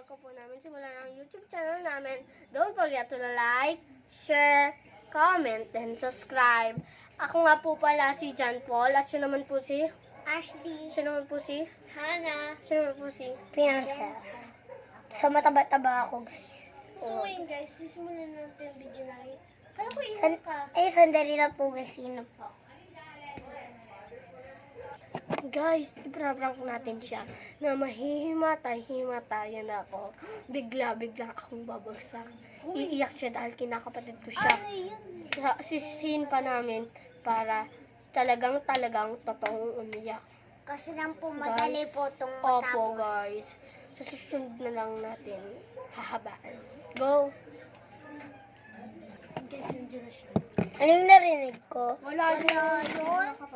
bago po namin simulan ang YouTube channel namin, don't forget to like, share, comment, and subscribe. Ako nga po pala si John Paul at siya naman po si Ashley. siya naman po si Hannah. siya naman po si Princess. So, mataba-taba ako, guys. So, yun, guys. Sisimulan natin yung video namin. Kala ko sandali lang po, guys. Sino po? guys, itraprank natin siya na mahihimatayan ako. Bigla akong babagsak. Iiyak siya dahil kinakapatid ko siya. Sisisihin pa namin para talagang totoong umiyak. Kasi lang po, madali Guys, po itong Opo matapos. guys. Sa susunod na lang natin hahabaan. Go! Guys, nandiyan na siya. Ano yung narinig ko? Wala yun.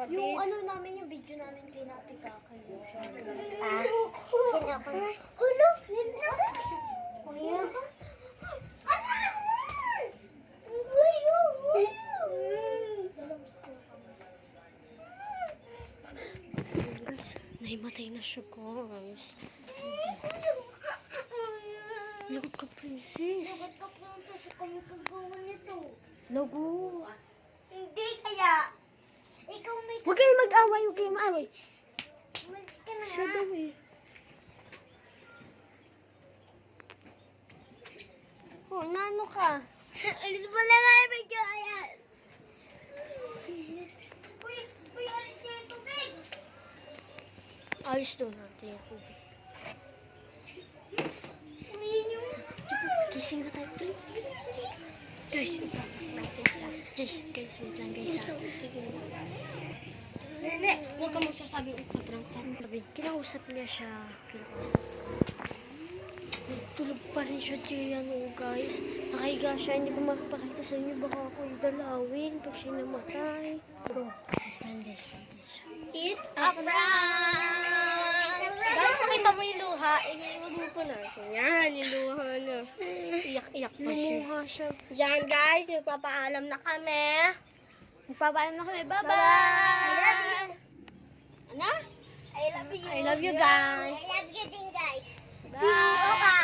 kapatid. Yung ano namin, yung video namin kay Nati Kakayo. Ah? Ulo! Nahimatay na siya, guys. Lagot ka, princess. Ba't ka po sa kami kagawa nito? Lagot. Hindi kaya. Ikaw may... Huwag kayong mag-away, Umalis ka na Siya nga. daw eh. Oh, nano ka? Alis mo na nga yung video, ayan. Uy, alis niya yung tubig. Ayos daw natin ako. Uy, yung... Gising na tayo, please. Guys, ipapak natin siya. Guys, wait lang guys ha. Nene, huwag ka magsasabing isa prank ka. Kinausap niya siya. Nagtulog pa rin siya diyan, oh guys. Nakahiga siya, hindi ko makapakita sa inyo. Baka ako dalawin pag siya namatay. Bro, yan guys, pantay siya. It's a prank! Guys, nakita mo yung luha. Huwag mo punasin. Yan, yung luha na. Iyak-iyak pa siya. Lumuha siya. Yan guys, magpapaalam na kami. Magpapaalam na kami. Bye-bye! I love you. Ano? I love you guys. I love you din, guys. Bye.